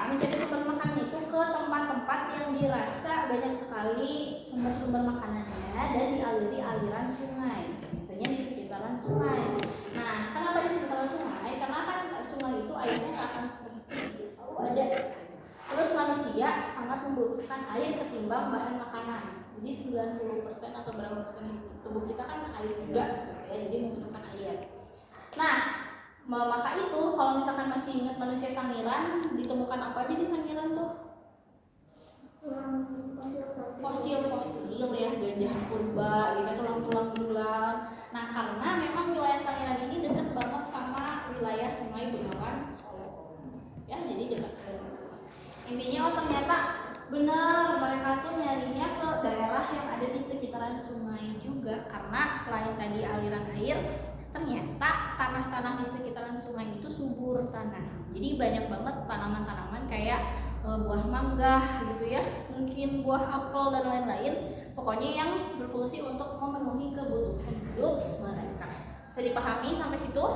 mencari sumber makan itu ke tempat-tempat yang dirasa banyak sekali sumber-sumber makanannya dan dialiri aliran sungai, biasanya di sekitaran sungai. Nah, kenapa di sekitaran sungai? Karena kan sungai itu airnya nggak akan berhenti, selalu ada. Terus manusia sangat membutuhkan air ketimbang bahan makanan. Jadi 90% atau berapa persen tubuh kita kan air juga, ya, jadi membutuhkan air. Nah, maka itu kalau misalkan masih ingat manusia Sangiran, ditemukan apa aja di Sangiran tuh? Fosil-fosil ya, gajah purba, gitu, tulang-tulang belulang. Nah, karena memang wilayah Sangiran ini dekat banget sama wilayah Sungai Bengawan Solo. Ya, jadi dekat dengan sungai. Intinya ternyata benar mereka tuh nyarinya ke daerah yang ada di sekitaran sungai juga, karena selain tadi aliran air, ternyata tanah-tanah di sekitaran sungai itu subur tanah. Jadi banyak banget tanaman-tanaman kayak buah mangga gitu ya, mungkin buah apel dan lain-lain. Pokoknya yang berfungsi untuk memenuhi kebutuhan hidup mereka. Bisa dipahami sampai situ?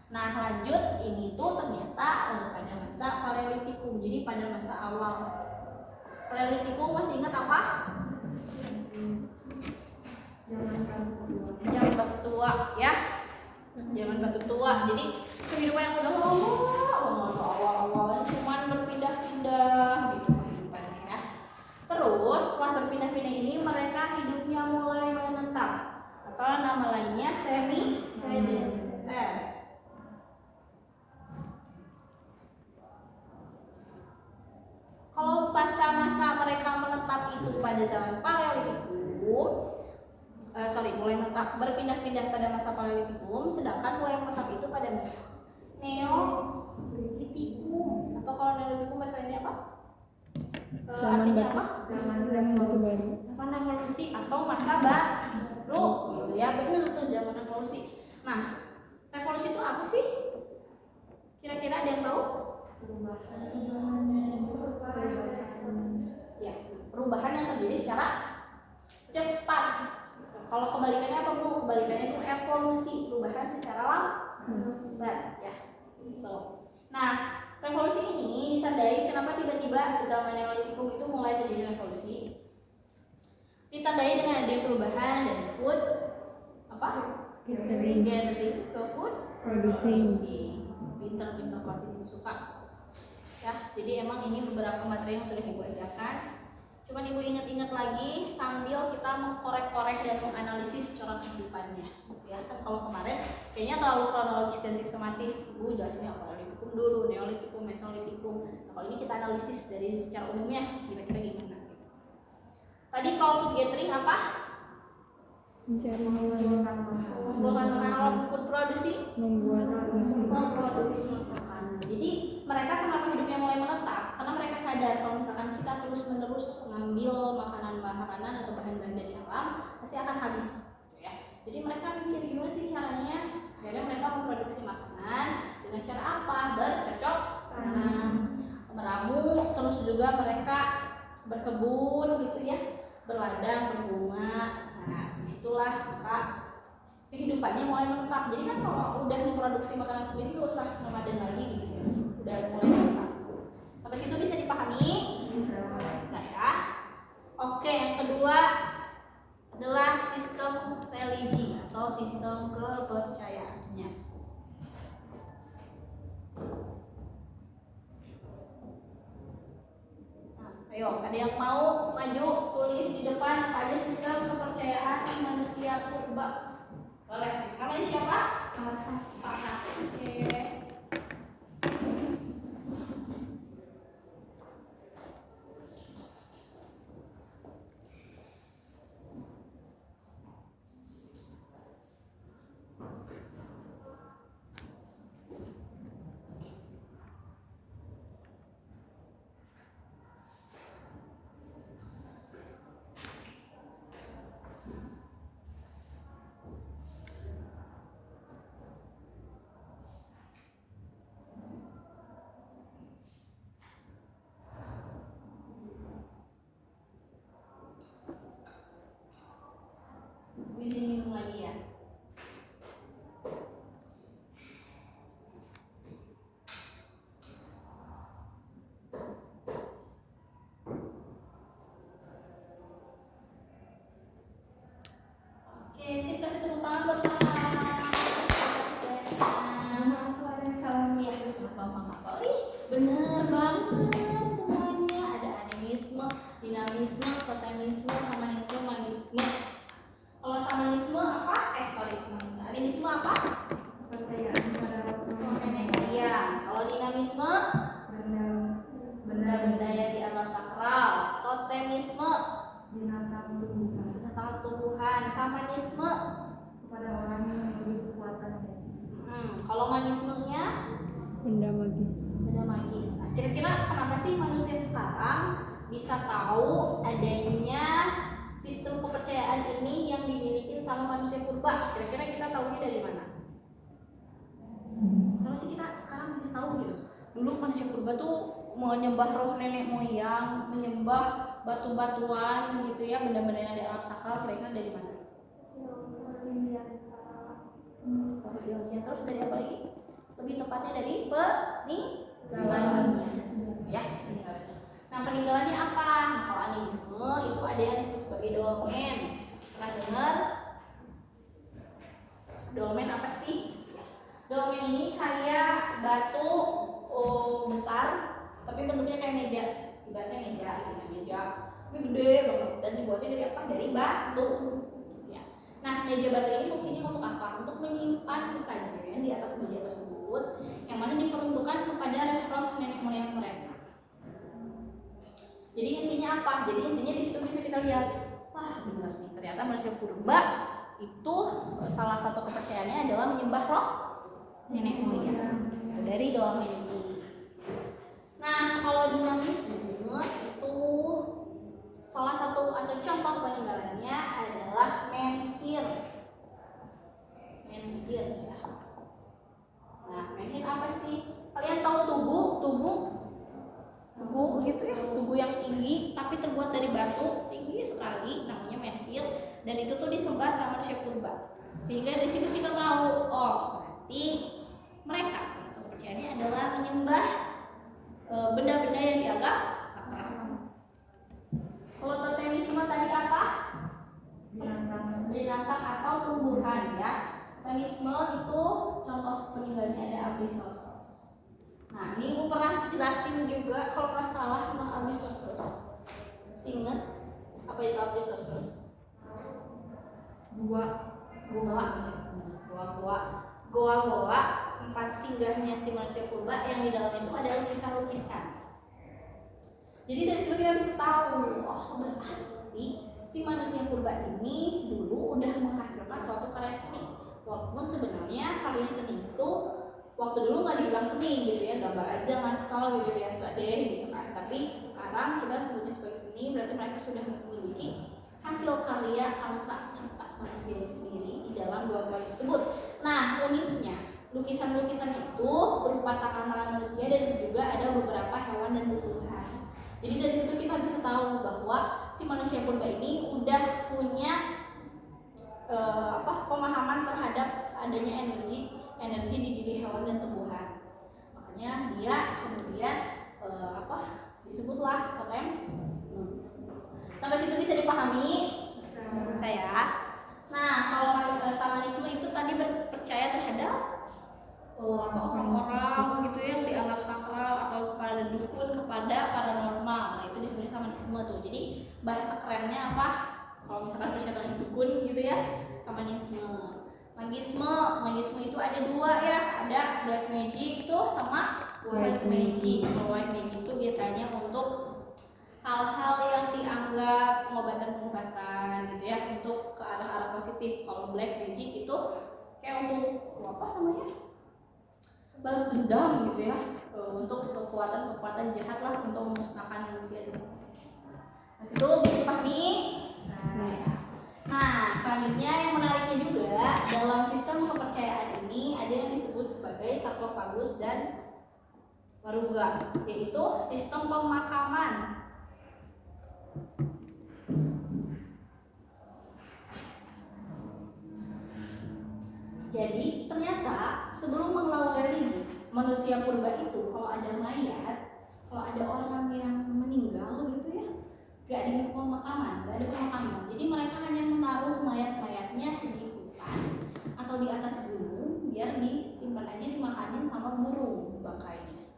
Nah, lanjut, ini tuh ternyata pada masa Paleolitikum. Jadi pada masa awal Paleolitikum, masih ingat apa? Zaman batu tua ya, zaman batu tua. Jadi kehidupan yang udah lama awal-awal cuman berpindah-pindah gitu kehidupannya ya. Terus setelah berpindah-pindah ini mereka hidupnya mulai menetap, atau nama lainnya semi-sedenter. Kalau masa mereka menetap itu pada zaman Paleolitikum, mulai menetap berpindah-pindah pada masa Paleolitikum, sedangkan mulai menetap itu pada masa Neolitikum. Atau kalau Neolitikum bahasanya apa? Artinya apa? Zaman batu baru. Zaman evolusi atau masa baru, gitu ya, benar tuh zaman evolusi. Nah, revolusi itu apa sih? Kira-kira ada yang tahu? Ya, perubahan yang terjadi secara cepat. Kalau kebalikannya apa Bu? Kebalikannya itu evolusi, perubahan secara lambat ya. Gitu. Nah, revolusi ini ditandai kenapa tiba-tiba zaman Neolitikum itu mulai terjadi revolusi? Ditandai dengan adanya perubahan dari food apa? Gathering ke food producing. Pinter-pinter kelas ibu suka. Ya, jadi emang ini beberapa materi yang sudah ibu ajarkan. Cuman ibu ingat-ingat lagi sambil kita mengkorek-korek dan menganalisis secara kehidupannya. Ya kan kalau kemarin kayaknya terlalu kronologis dan sistematis. Ibu jelasnya Paleolitikum dulu, Neolitikum, Mesolitikum. Nah, kalau ini kita analisis dari secara umumnya kira-kira gimana gitu. Tadi kalau food gathering apa? Mencari Mengumpulkan makanan, food producing, memproduksi makanan. Jadi mereka kenapa hidupnya mulai menetap? Karena mereka sadar kalau misalkan kita terus-menerus ngambil makanan atau bahan-bahan dari alam, pasti akan habis, gitu ya. Jadi mereka mikir gimana sih caranya? Akhirnya mereka memproduksi makanan dengan cara apa? Bercocok tanam, meramu, terus juga mereka berkebun gitu ya, berladang, berbunga. Nah, disitulah maka kehidupannya mulai menetap. Jadi kan kalau udah memproduksi makanan sendiri gak usah nomaden lagi gitu ya. Udah mulai menetap. Sampai situ bisa dipahami? Bisa ya. Oke, yang kedua adalah sistem religi atau sistem kepercayaannya. Nah, ayo, ada yang mau maju tulis di depan apa aja sistem kepercayaan manusia purba? Boleh. Namanya siapa? Pak. Oke. Bener banget semuanya. Ada animisme, dinamisme, totemisme, samanisme, magisme. Kalau samanisme apa? Animisme apa? Kepercayaan pada Nenek moyang. Kalau dinamisme, benda-benda yang dianggap sakral. Totemisme, binatang tumbuhan tentang tumbuhan. Samanisme, kepada orang yang memiliki kekuatan kalau magismenya, Benda magis. benda magis. Nah, kira-kira kenapa sih manusia sekarang bisa tahu adanya sistem kepercayaan ini yang dimiliki sama manusia purba? Kira-kira kita tahunya dari mana? Kenapa sih kita sekarang bisa tahu gitu? Dulu manusia purba tuh menyembah roh nenek moyang, menyembah batu-batuan gitu ya, benda-benda yang dianggap sakral. Kira-kira dari mana? Fosilnya. Terus dari apa lagi? Lebih tepatnya dari peninggalannya. Ya, peninggalannya. Nah, peninggalannya apa? Nah, kalau animisme itu ada yang disebut sebagai dolmen. Pernah dengar? Dolmen apa sih? Dolmen ini kayak batu besar, tapi bentuknya kayak meja. Ibaratnya meja, gitu, meja. Tapi gede banget dan dibuatnya dari apa? Dari batu. Ya. Nah, meja batu ini fungsinya untuk apa? Untuk menyimpan sesajen di atas meja tersebut, yang mana diperuntukkan kepada roh nenek moyang mereka. Jadi intinya apa? Jadi intinya di situ bisa kita lihat, wah benar nih, ternyata manusia purba itu salah satu kepercayaannya adalah menyembah roh nenek moyang. Itu dari dolmen ini. Nah, kalau dinamisme itu salah satu atau contoh peninggalannya adalah menhir. Menhir ya. Nah, menhir apa sih? Kalian tahu tugu gitu ya, tugu yang tinggi tapi terbuat dari batu, tinggi sekali, namanya menhir, dan itu tuh disembah sama manusia purba. Sehingga di situ kita tahu, oh berarti mereka salah satu kepercayaannya adalah menyembah benda-benda yang dianggap sakral. Kalau totemisme tadi apa? Binatang atau tumbuhan ya. Totemisme itu contoh peninggalannya ada Abrisosos. Nah, ini Ibu pernah jelasin juga kalau nggak salah tentang Abrisosos. Masih ingat apa itu Abrisosos? Goa tempat singgahnya si manusia purba yang di dalam itu ada lukisan-lukisan. Jadi dari situ kita bisa tahu, oh berarti si manusia purba ini dulu udah menghasilkan suatu karya seni. Walaupun sebenarnya karya seni itu waktu dulu nggak dibilang seni gitu ya, gambar aja ngasal gitu biasa deh gitu kan. Tapi sekarang kita sebutnya sebagai seni, berarti mereka sudah memiliki hasil karya karsa cipta manusia sendiri di dalam gua-gua tersebut. Nah, uniknya lukisan-lukisan itu berupa tangan-tangan manusia dan juga ada beberapa hewan dan tumbuhan. Jadi dari situ kita bisa tahu bahwa si manusia purba ini udah punya pemahaman terhadap adanya energi di diri hewan dan tumbuhan. Makanya dia kemudian disebutlah totem. Sampai situ bisa dipahami saya. Nah, kalau samanisme itu tadi percaya terhadap orang-orang gitu yang dianggap sakral atau kepada dukun, kepada paranormal. Nah, itu disebut samanisme tuh. Jadi bahasa kerennya apa? Kalau misalkan percaya terhadap dukun gitu ya, samanisme. Magisme itu ada dua ya, ada black magic itu sama white magic. Kalau white magic itu biasanya untuk hal-hal yang dianggap pengobatan gitu ya, untuk ke arah-arah positif. Kalau black magic itu kayak untuk balas dendam gitu ya, untuk kekuatan jahat lah, untuk memusnahkan manusia dulu. Nah, itu bisa dipahami. Nah, selanjutnya yang menariknya juga dalam sistem kepercayaan ini ada yang disebut sebagai sarkofagus dan maruga, yaitu sistem pemakaman. Jadi ternyata sebelum mengenal religi, manusia purba itu kalau ada mayat, kalau ada orang yang meninggal gitu ya, gak ada pemakaman. Jadi mereka hanya menaruh mayat-mayatnya di hutan atau di atas gunung biar disimpan aja, dimakanin sama burung bangkainya.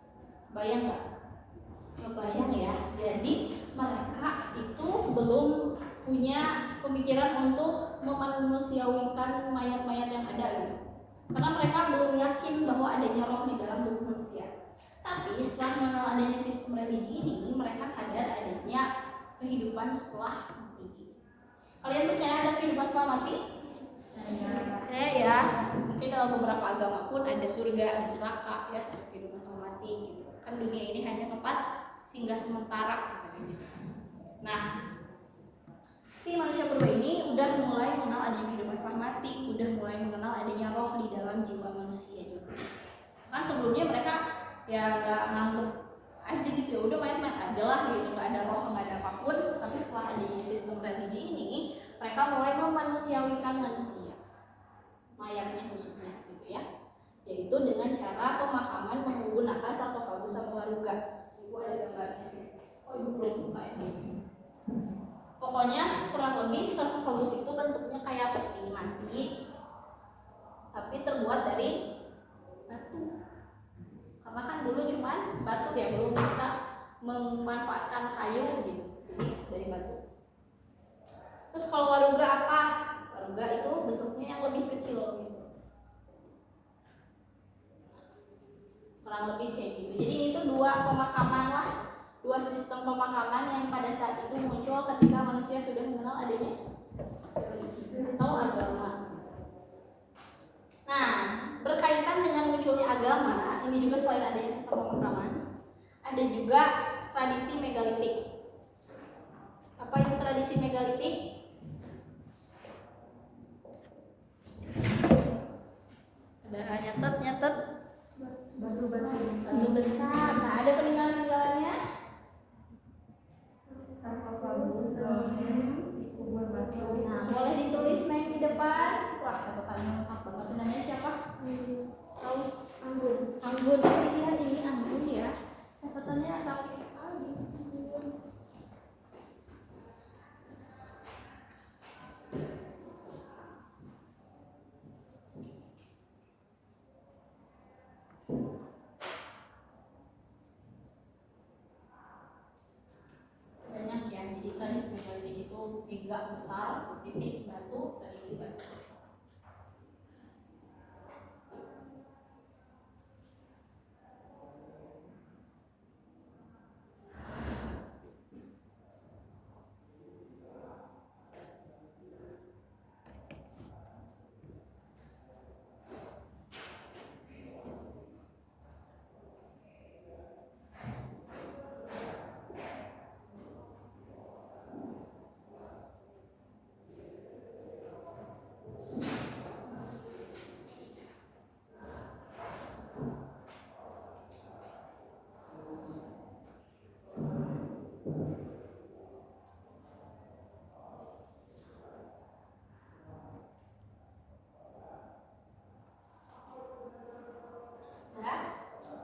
Bayang nggak? Ngebayang ya. Jadi mereka itu belum punya pemikiran untuk memanusiawikan mayat-mayat yang ada gitu. Karena mereka belum yakin bahwa adanya roh di dalam tubuh manusia. Tapi setelah mengenal adanya sistem religi ini, mereka sadar adanya kehidupan setelah mati. Kalian percaya ada kehidupan setelah mati? Ya. Mungkin dalam beberapa agama pun ada surga, ada neraka, ya, kehidupan setelah mati gitu. Kan dunia ini hanya tempat singgah sementara gitu. Nah, si manusia purba ini udah mulai mengenal adanya kehidupan setelah mati, udah mulai mengenal adanya roh di dalam jiwa manusia juga. Kan sebelumnya mereka ya nggak nganggep aja gitu, ya udah main-main aja lah gitu, nggak ada roh, nggak ada apapun. Tapi setelah adanya sistem religi ini, mereka mulai memanusiawikan manusia, mayatnya khususnya gitu ya, yaitu dengan cara pemakaman menggunakan sarkofagus sama waruga. Ibu ada gambarnya sih. Oh, ibu belum buka ya. Pokoknya kurang lebih sarkofagus itu bentuknya kayak peti mati, tapi terbuat dari batu. Karena kan dulu cuman batu ya, belum bisa memanfaatkan kayu gitu, jadi dari batu. Terus kalau waruga apa? Waruga itu bentuknya yang lebih kecil gitu, kurang lebih kayak gitu. Jadi ini tuh dua pemakaman lah, dua sistem pemakaman yang pada saat itu muncul ketika manusia sudah mengenal adanya religi atau agama. Nah, berkaitan dengan munculnya agama, ini juga selain adanya sistem pemakaman, ada juga tradisi megalitik. Apa itu tradisi megalitik? Ada nyatet batu besar. Nah, ada peninggalan-peninggalannya. Nah, boleh ditulis naik di depan. Wah, catatannya lengkap banget. Namanya siapa? Tahu? Anggun. Oh iya, ini Anggun ya. Catatannya rapi sekali. Banyak ya. Jadi tradisi megalitik itu tiga besar, titik batu, tradisi batu.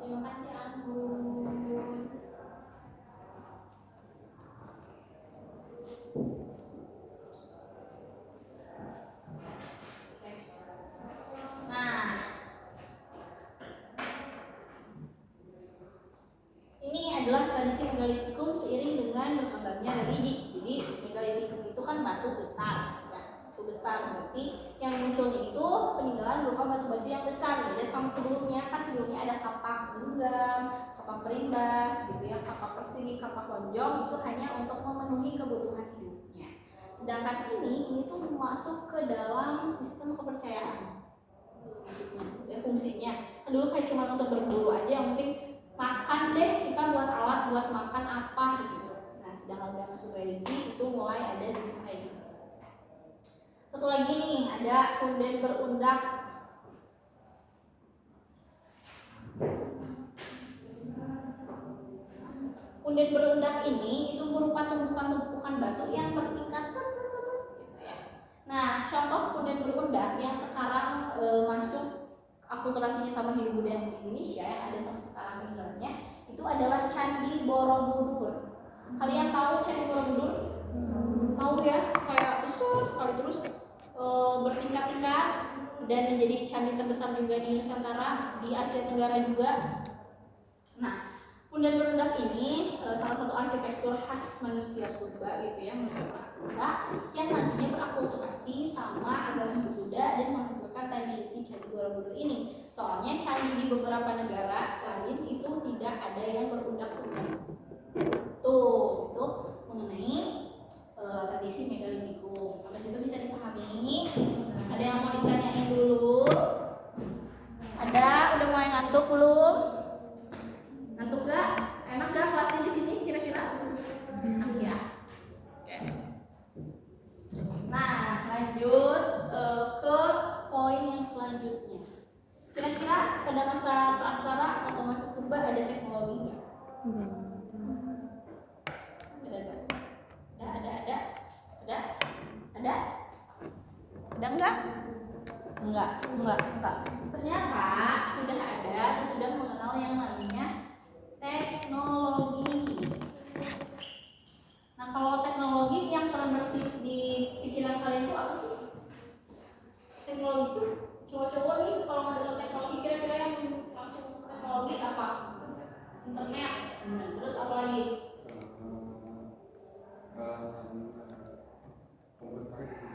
Terima kasih Anggun. Nah, ini adalah tradisi megalitikum seiring dengan berkembangnya religi. Jadi megalitikum itu kan batu besar, ya, batu besar. Berarti yang munculnya itu peninggalan berupa batu-batu yang besar. Beda sama sebelumnya, kan sebelumnya ada kapak genggam, kapak perimbas, gitu ya, kapak persegi, kapak lonjong, itu hanya untuk memenuhi kebutuhan hidupnya. Sedangkan ini tuh masuk ke dalam sistem kepercayaan. Ya, fungsinya kan dulu kayak cuma untuk berburu aja, yang penting makan deh, kita buat alat buat makan apa gitu. Nah, sedangkan udah masuk religi itu mulai ada sistem kayak gitu. Satu lagi nih, ada punden berundak. Punden berundak ini itu berupa tumpukan-tumpukan batu yang bertingkat gitu ya. Nah, contoh punden berundak yang sekarang masuk akulturasinya sama Hindu Buddha di Indonesia yang ada sampai sekarang peninggalannya itu adalah Candi Borobudur. Kalian tahu Candi Borobudur? Tahu ya, kayak besar sekali, terus bertingkat-tingkat dan menjadi candi terbesar juga di Nusantara, di Asia Tenggara juga. Nah, Hunian berundak ini salah satu arsitektur khas manusia purba gitu ya, manusia prasejarah yang nantinya berakulturasi sama agama Buddha dan menghasilkan tradisi Candi Borobudur ini. Soalnya candi di beberapa negara lain itu tidak ada yang berundak-undak. Tuh, itu mengenai tradisi megalitikum. Sampai situ bisa dipahami? Ada yang mau ditanyain dulu? Ada? Udah mulai ngantuk belum? Ngantuk gak? Enak gak kelasnya di sini kira-kira? Ya. Oke. Nah, lanjut ke poin yang selanjutnya. Kira-kira pada masa praksara atau masa purba ada teknologi nggak? Ada nggak? Ada nggak? Enggak. Ternyata sudah ada atau sudah mengenal yang namanya teknologi. Nah, kalau teknologi yang terbersit di pikiran kalian itu apa sih? Teknologi itu cowok-cowok nih kalau mendengar teknologi kira-kira yang langsung teknologi apa? Internet. Terus apa lagi?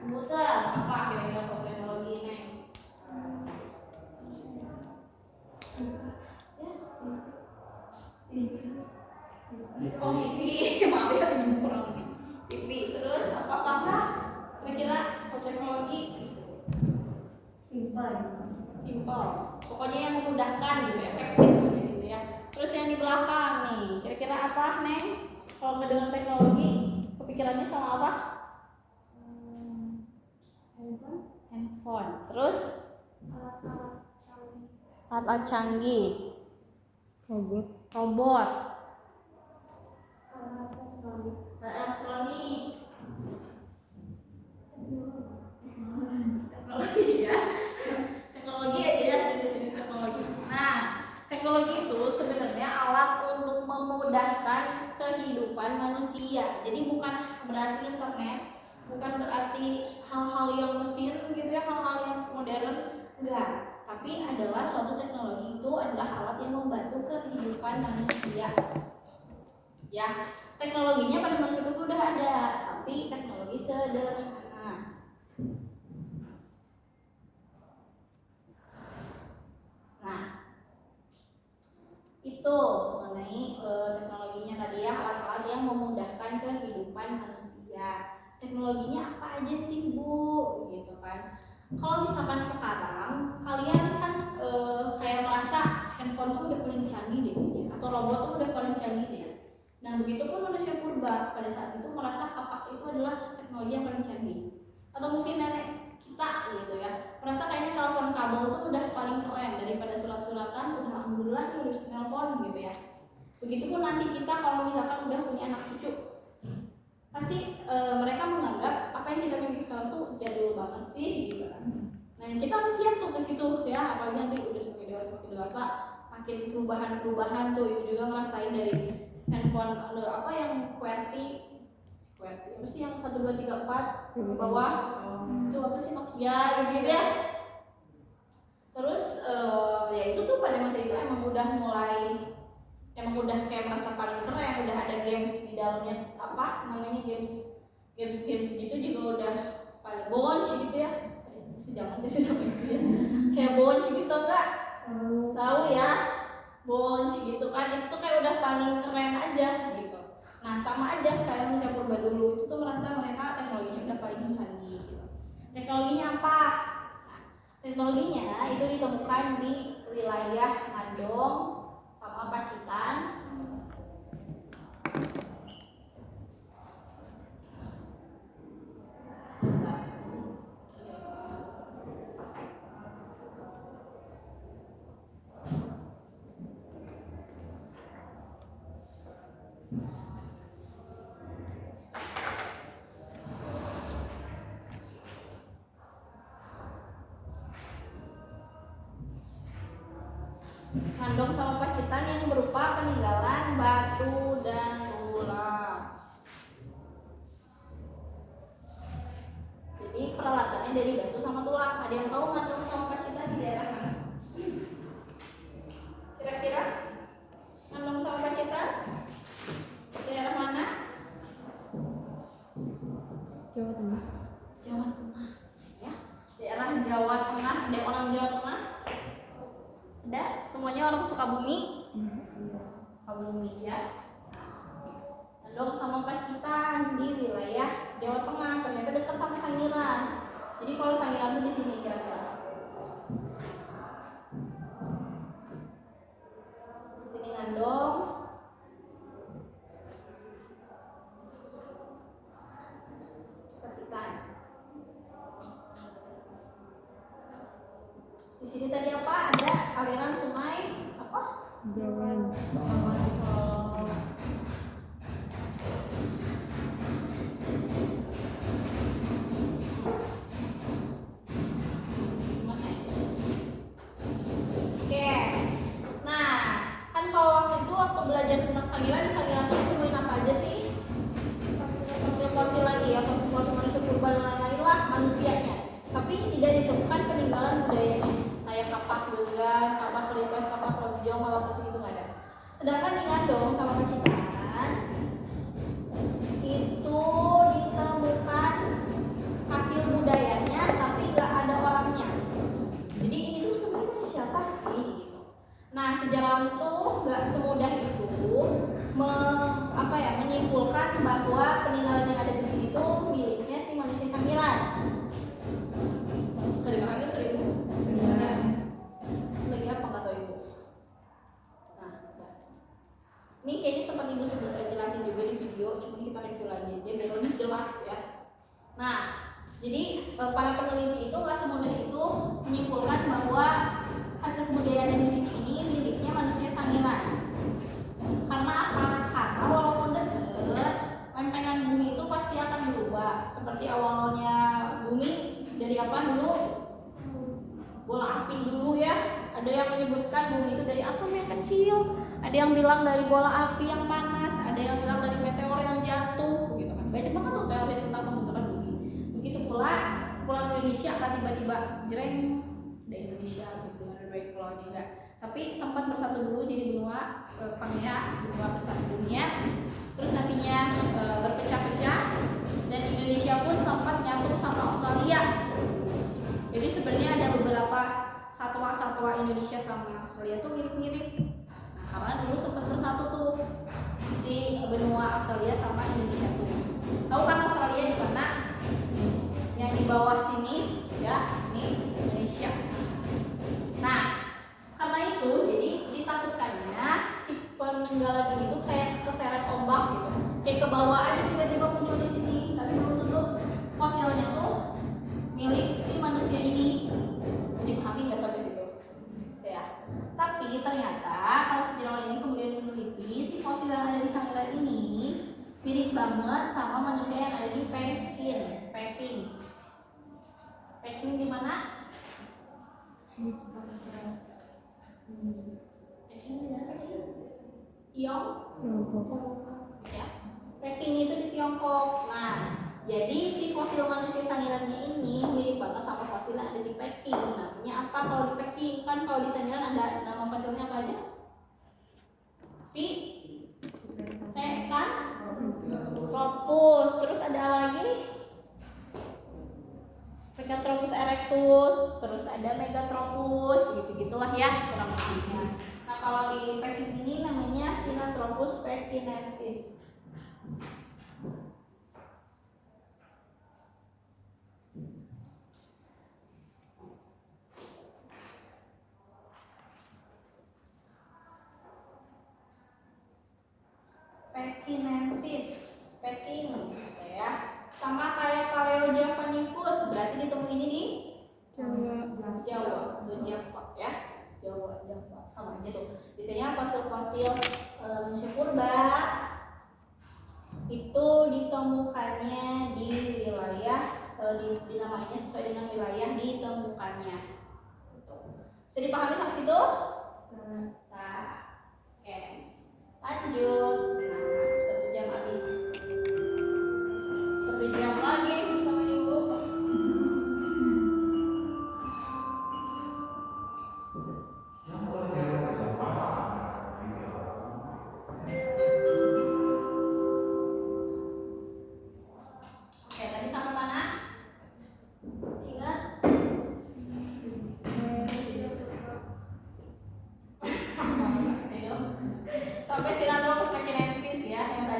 Komputer. Apa kira-kira kalau teknologi ini? Oh, TV. Maaf ya, kurang nih. TV. Terus apa kira-kira kalau teknologi? Simpel. Pokoknya yang memudahkan gitu, efektif gitu ya. Terus yang di belakang nih, kira-kira apa, Neng? Kalau mendengar teknologi, kepikirannya sama apa? Handphone. Terus alat canggih. Robot. Elektronik. Teknologi ya. Teknologi aja ya di sini teknologi. Nah, teknologi itu sebenarnya alat untuk memudahkan kehidupan manusia. Jadi bukan berarti internet, bukan berarti hal-hal yang mesin gitu ya, hal-hal yang modern, enggak. Tapi adalah suatu teknologi itu adalah alat yang membantu kehidupan manusia. Ya, teknologinya pada manusia itu udah ada, tapi teknologi sederhana. Nah, itu mengenai teknologinya tadi ya, alat-alat yang memudahkan kehidupan manusia. Teknologinya apa aja sih, Bu? Gitu kan. Kalau misalkan sekarang kalian kan kayak merasa handphone tuh udah paling canggih deh, atau robot tuh udah paling canggih deh. Nah, begitu pun manusia purba pada saat itu merasa kapak itu adalah teknologi yang paling canggih. Atau mungkin nenek kita gitu ya, merasa kayaknya telepon kabel tuh udah paling keren daripada surat-suratan, udah alhamdulillah nih udah bisa telepon gitu ya. Begitupun nanti kita kalau misalkan udah punya anak cucu, pasti mereka menganggap apa yang kita miliki sekarang tuh jadul banget sih gitu kan. Nah, kita harus siap tuh ke situ ya, apalagi nanti udah semakin dewasa makin perubahan tuh. Ibu juga ngerasain dari handphone apa yang QWERTY apa sih yang 1 2 3 4 ke bawah itu apa sih, Nokia gitu ya. Terus ya itu tuh pada masa itu emang udah kayak merasa paling keren, udah ada games di dalamnya, apa namanya, games gitu juga udah paling bonus gitu ya. Sejaman sih sampai itu ya, kayak bonus gitu enggak tahu ya, bonus gitu kan, itu kayak udah paling keren aja gitu. Nah, sama aja kayak manusia purba dulu itu tuh merasa mereka teknologinya udah paling canggih gitu. Teknologinya apa? Nah, teknologinya itu ditemukan di wilayah Mandong sama Pacitan. Mandong sama Pacitan yang berupa peninggalan batu dan tulang. Jadi peralatannya dari batu sama tulang. Ada yang tahu Mandong sama Pacitan di daerah mana? Kira-kira Mandong sama Pacitan? Sukabumi? Sukabumi ya. Nandong sama Pacitan di wilayah Jawa Tengah, ternyata dekat sama Sangiran. Jadi kalau Sangiran tuh di sini kira-kira. Sini Nandong. Pacitan. Di sini tadi apa? Ada aliran sungai apa? Jawan. Bengawan Solo. Gimana ya? Oke. Nah, kan kalau waktu belajar tentang Sangiran, di Sangiran tuh ditemuin apa aja sih? Fosil-fosil lagi ya, fosil-fosil manusia purba dan lain-lain lah manusianya. Tapi tidak ditemukan peninggalan budayanya. Kayak kapak gegan, kapak pelipes, kapak lonjong, kapak besi itu nggak ada. Sedangkan di Ngandong sama Pacitan itu ditemukan hasil budayanya, tapi nggak ada orangnya. Jadi ini tuh sebenarnya siapa sih? Gitu. Nah, sejarawan tuh nggak semudah itu menyimpulkan bahwa peninggalan yang ada di sini tuh miliknya si manusia Sangiran. Kedengarannya sering lagi apa nggak tahu ibu? Nah, ini kayaknya sempat ibu jelasin juga di video, cuma kita review lagi aja biar lebih jelas ya. Nah, jadi para peneliti itu nggak semudah itu menyimpulkan bahwa hasil kebudayaan di sini ini miliknya manusia Sangiran. Karena apa? Karena walaupun dekat, lempengan bumi itu pasti akan berubah. Seperti awalnya bumi dari apa dulu? Bola api dulu ya. Ada yang menyebutkan bumi itu dari atom yang kecil. Ada yang bilang dari bola api yang panas. Ada yang bilang dari meteor yang jatuh, gitu kan. Banyak banget tuh teori tentang pembentukan bumi. Begitu pula kepulauan Indonesia akan tiba-tiba jreng di Indonesia gitu, ada baik pulau enggak. Tapi sempat bersatu dulu jadi benua Pangea, benua besar dunia. Terus nantinya berpecah-pecah dan Indonesia pun sempat nyatu sama Australia. Jadi sebenarnya ada beberapa satwa-satwa Indonesia sama Australia tuh mirip-mirip. Nah, karena dulu sempat bersatu tuh si benua Australia sama Indonesia tuh. Tahu kan Australia di mana? Yang di bawah sini ya, ini Indonesia. Nah, karena itu jadi ditakutkannya si peninggalan ini tuh kayak keseret ombak gitu, kayak ke bawah aja tiba-tiba muncul di sini, tapi belum tentu fosilnya tuh milik si manusia ini. Bisa dipahami nggak sampai situ? Ya. Tapi ternyata kalau sejarawan ini kemudian meneliti si fosil yang ada di Sangiran ini mirip banget sama manusia yang ada di Peking. Peking di mana? Tiongkok ya. Peking itu di Tiongkok. Nah, jadi si fosil manusia Sangirannya ini mirip banget sama fosil yang ada di Peking. Namanya apa kalau di Peking? Kan kalau di Sangiran ada nama fosilnya apa aja? Kan? Tropus. Terus ada lagi? Pithecanthropus erectus, terus ada Megatropus, gitu-gitulah ya kurang lebihnya. Nah, kalau di Peking ini namanya Sinanthropus pekinensis. Peking, gitu ya. Sama kayak Paleojavanicus, berarti ditemuin di Jawa, ya. Jawa, sama aja tuh. Biasanya fosil-fosil manusia purba itu ditemukannya di wilayah dinamainya sesuai dengan wilayah ditemukannya. Gitu. Bisa dipahami sampai situ? Nah, oke. Lanjut. Nah, 1 jam habis. 1 jam lagi bersama ibu. Oke, tadi sampai mana? Ingat?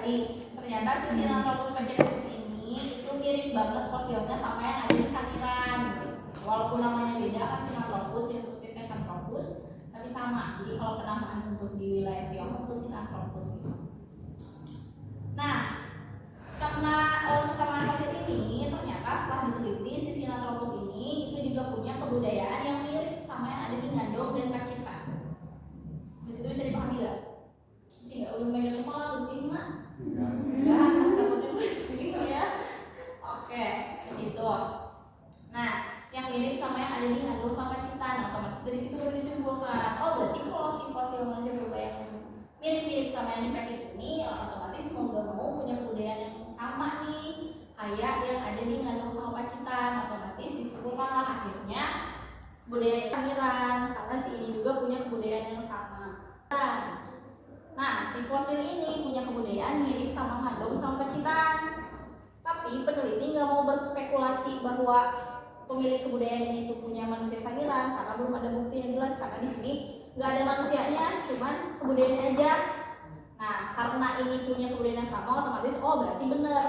tadi. Ternyata si Sinanthropus pakidatus ini itu mirip banget fosilnya sama yang ada di Sangiran. Walaupun namanya beda kan Sinanthropus ya seperti Tekanthropus, tapi sama. Jadi kalau penamaan untuk di wilayah Tiongkok itu Sinanthropus gitu. Nah, karena kesamaan fosil ini ternyata setelah diteliti si Sinanthropus ini itu juga punya kebudayaan yang mirip sama yang ada di Ngandong dan Pacitan. Di situ bisa dipahami nggak? Mesti nggak ulun megang kepala pusing mak? Enggak, takutnya pusing ya. Oke, di situ. Nah, yang mirip sama yang ada di Ngandong sama Pacitan, otomatis dari situ baru disimpulkan. Oh, berarti kalau si fosil manusia purba yang mirip-mirip sama yang di Pakit ini, otomatis mau gak mau punya kebudayaan yang sama nih, kayak yang ada di Ngandung sama Pacitan. Otomatis disimpulkanlah akhirnya budaya Sangiran, karena si ini juga punya kebudayaan yang sama. Nah, si fosil ini punya kebudayaan mirip sama Ngandung sama Pacitan. Tapi peneliti nggak mau berspekulasi bahwa pemilik kebudayaan ini itu punya manusia Sangiran karena belum ada bukti yang jelas, karena di sini nggak ada manusianya, cuman kebudayaannya aja. Nah, karena ini punya kebudayaan yang sama, otomatis oh berarti benar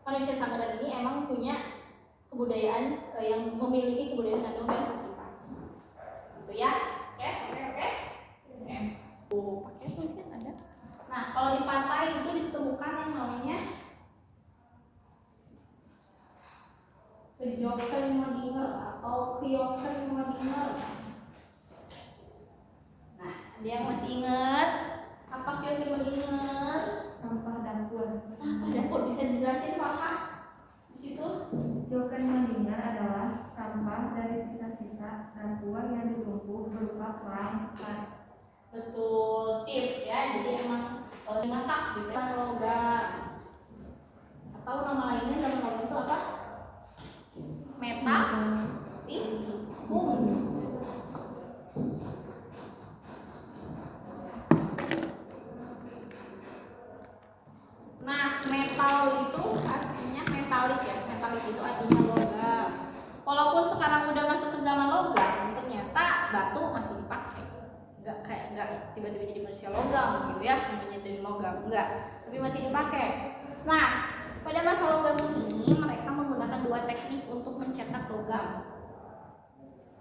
manusia Sangiran ini emang punya kebudayaan yang memiliki kebudayaan Ngandung dan Pacitan. Itu ya. Oke. Pakai tulisan ada. Nah, kalau di pantai itu ditemukan yang namanya Kejokkenmodinger atau Kyokkenmodinger. Nah, ada yang masih ingat apa Kyokkenmodinger? Sampah dapur. Sampah dapur, bisa dijelasin Pak? Di situ Kyokkenmodinger adalah sampah dari sisa-sisa dapur yang ditumpuk berupa kerang, plat. betul, sip ya. Jadi emang dimasak gitu ya. Logam atau nama lainnya zaman logam itu apa? Metalikum. Nah, metal itu artinya metalik ya. Metalik itu artinya logam. Walaupun sekarang udah masuk ke zaman logam, ternyata batu masih dipakai. Enggak tiba-tiba jadi manusia logam gitu ya, semuanya dari logam, enggak. Tapi masih dipakai. Nah, pada masa logam ini mereka menggunakan dua teknik untuk mencetak logam.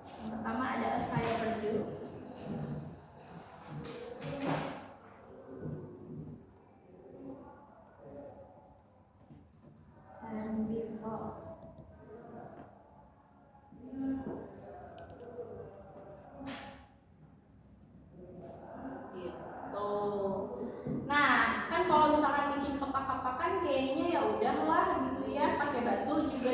Yang pertama ada assay Purdue. Dan default. Gitu. Nah, kan kalau misalkan bikin kepak-kepakan kayaknya ya udahlah gitu ya, pakai batu juga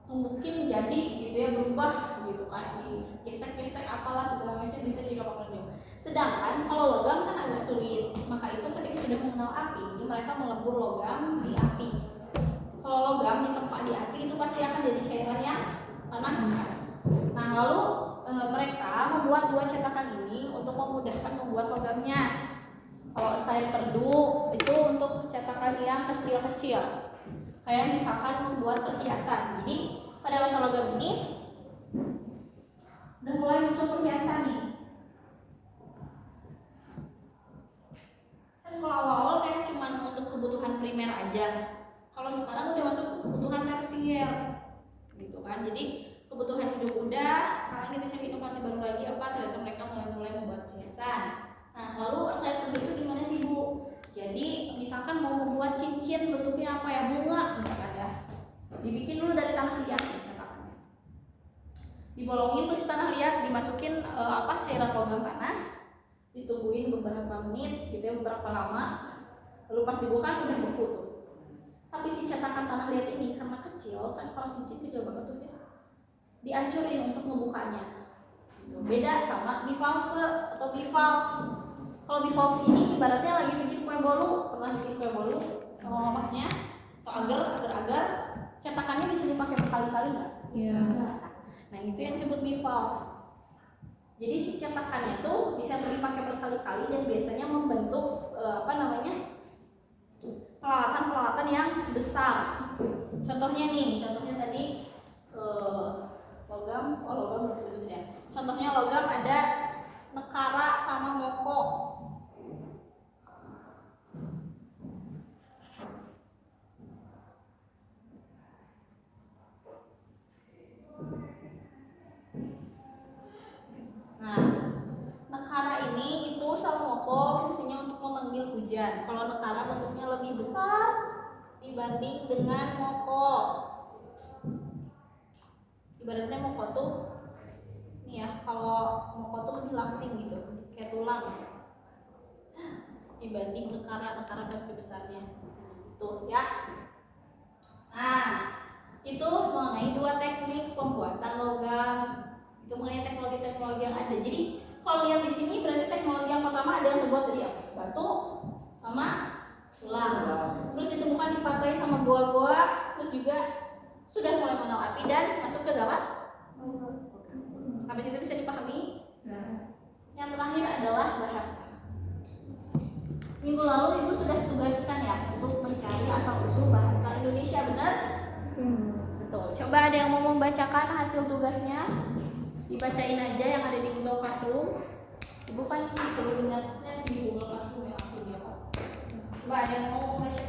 mungkin jadi gitu ya, berubah gitu kan, gesek-gesek apalah segala macam bisa jadi kepak juga. Sedangkan kalau logam kan agak sulit, maka itu ketika sudah mengenal api, mereka melebur logam di api. Kalau logam ditempa di api itu pasti akan jadi cairan yang panas kan. Nah, lalu mereka membuat dua cetakan ini untuk memudahkan membuat logamnya. Kalau assay Purdue itu untuk cetakan yang kecil-kecil, kayak misalkan membuat perhiasan. Jadi pada masa logam ini udah mulai muncul perhiasan nih. Kan kalau awal-awal kayak cuma untuk kebutuhan primer aja. Kalau sekarang udah masuk ke kebutuhan tersier, gitu kan. Jadi kebutuhan hidup udah, sekarang kita cari inovasi baru lagi apa? Ternyata mereka mulai membuat perhiasan. Nah, lalu assay Purdue itu gimana sih Bu? Jadi misalkan mau membuat cincin bentuknya apa ya, bunga misalkan ya, dibikin dulu dari tanah liat cetakannya, dibolongin terus tanah liat, dimasukin cairan logam panas, ditungguin beberapa menit gitu ya, beberapa lama, lalu pas dibuka udah beku tuh. Tapi si cetakan tanah liat ini karena kecil kan, kalau cincin kecil banget tuh ya, dihancurin untuk membukanya. Beda sama bivalve atau bivalve. Kalau bivalve ini ibaratnya lagi bikin kue bolu, pernah bikin kue bolu sama mamahnya atau agar cetakannya bisa dipakai berkali-kali nggak? Iya. Bisa. Nah, itu yang disebut bivalve. Jadi si cetakannya tuh bisa dipakai berkali-kali dan biasanya membentuk peralatan-peralatan yang besar. Contohnya tadi logam belum disebut ya. Contohnya logam ada nekara sama moko. hujan. Kalau nekara bentuknya lebih besar dibanding dengan moko. Ibaratnya moko tuh nih ya, kalau moko tuh lebih langsing gitu, kayak tulang dibanding nekara versi besarnya. Tuh ya. Nah, itu mengenai dua teknik pembuatan logam. Itu mengenai teknologi-teknologi yang ada. Jadi kalau lihat di sini berarti teknologi yang pertama ada yang terbuat dari apa? Batu sama tulang. Terus ditemukan di pantai sama goa-goa. Terus juga sudah mulai mengenal api dan masuk ke zaman. Sampai situ bisa dipahami? Yang terakhir adalah bahasa. Minggu lalu Ibu sudah tugaskan ya untuk mencari asal-usul bahasa Indonesia, benar? Betul. Coba ada yang mau membacakan hasil tugasnya? Dibacain aja yang ada di Google Classroom. Ibu kan disuruh lihatnya di Google Classroom ya langsung ya Pak. Coba ada yang mau membacakan?